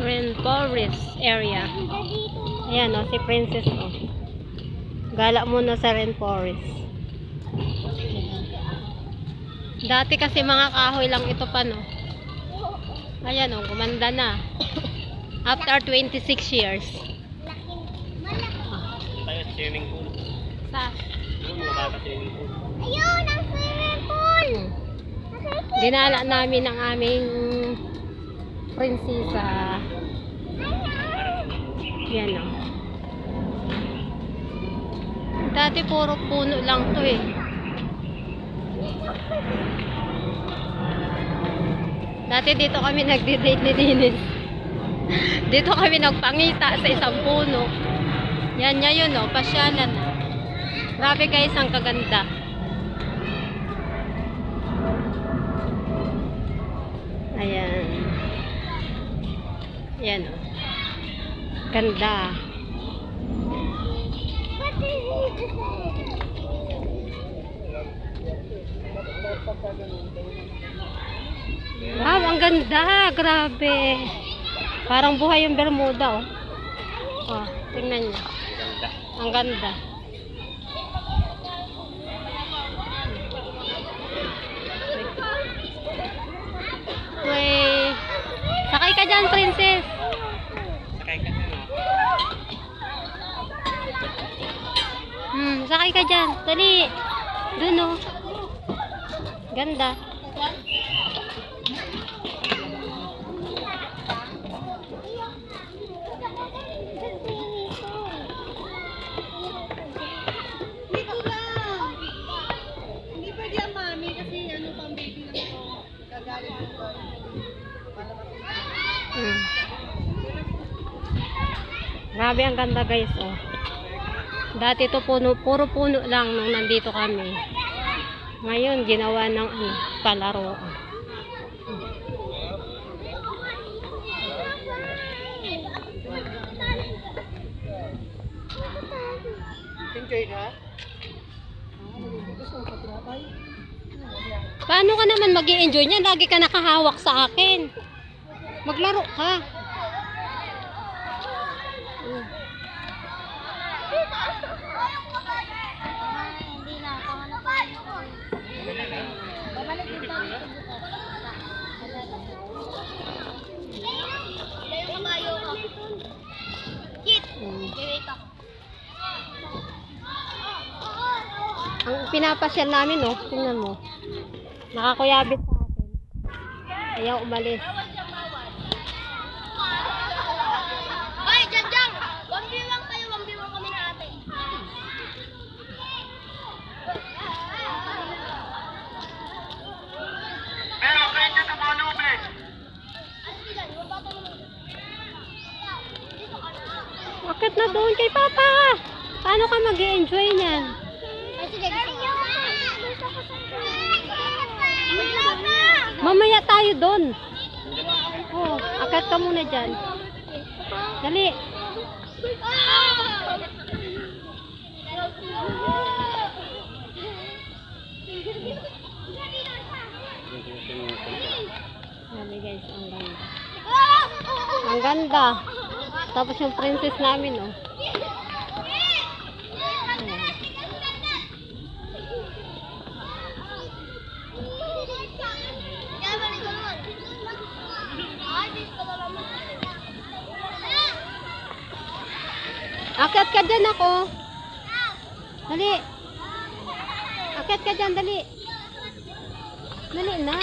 Rainforest area. Ayan o, si Princess o. Gala muna sa rainforest. Dati kasi mga kahoy lang ito pa no. Ayan o, gumanda na. After 26 years. Tayo swimming pool. Sa? Yung mga bata swimming pool. Ayun, ang swimming pool! Dinala namin ang aming prinsesa. Yan o. Dati puro puno lang to eh. Dati dito kami nagdi-date-linis. Dito kami nagpangita sa isang puno. Yan niya yun o, pasyalan. Grabe guys, ang kaganda. Ayan. Ayan o. Ganda. Wow, ang ganda. Grabe. Parang buhay yung Bermuda, oh. Oh, tingnan niyo. Ang ganda. Wait. Sakay ka dyan, princess. Sakay ka na. Sakay ka dyan. Dali. Dun, oh. Ganda. Grabe ang ganda guys oh. Dati to puro puno lang nung nandito kami. Ngayon ginawa ng palaro. Enjoy ka? Paano ka naman mag-i-enjoy niyan? Lagi ka nakahawak sa akin. Maglaro ka. Hindi na, tama na pa. Babalik din tayo sa bukas. Layo kayo ka. Kit! Wait ako. Ang pinapasyal namin oh, tingnan mo. Nakakuyabit sa akin. Ayaw umalis. Hoy, Janjang! 1v1 tayo, 1v1 kami na ate. Bakit na doon kay Papa? Paano ka mag-i-enjoy niyan? Ay, sige, gusto ko. Mamaya tayo doon. Oh, akat ka muna dyan. Dali. Dali guys, ang ganda. Ang ganda. Tapos yung princess namin, oh. Akyat ka dyan ako. Dali. Akyat ka dyan, dali. Dali na.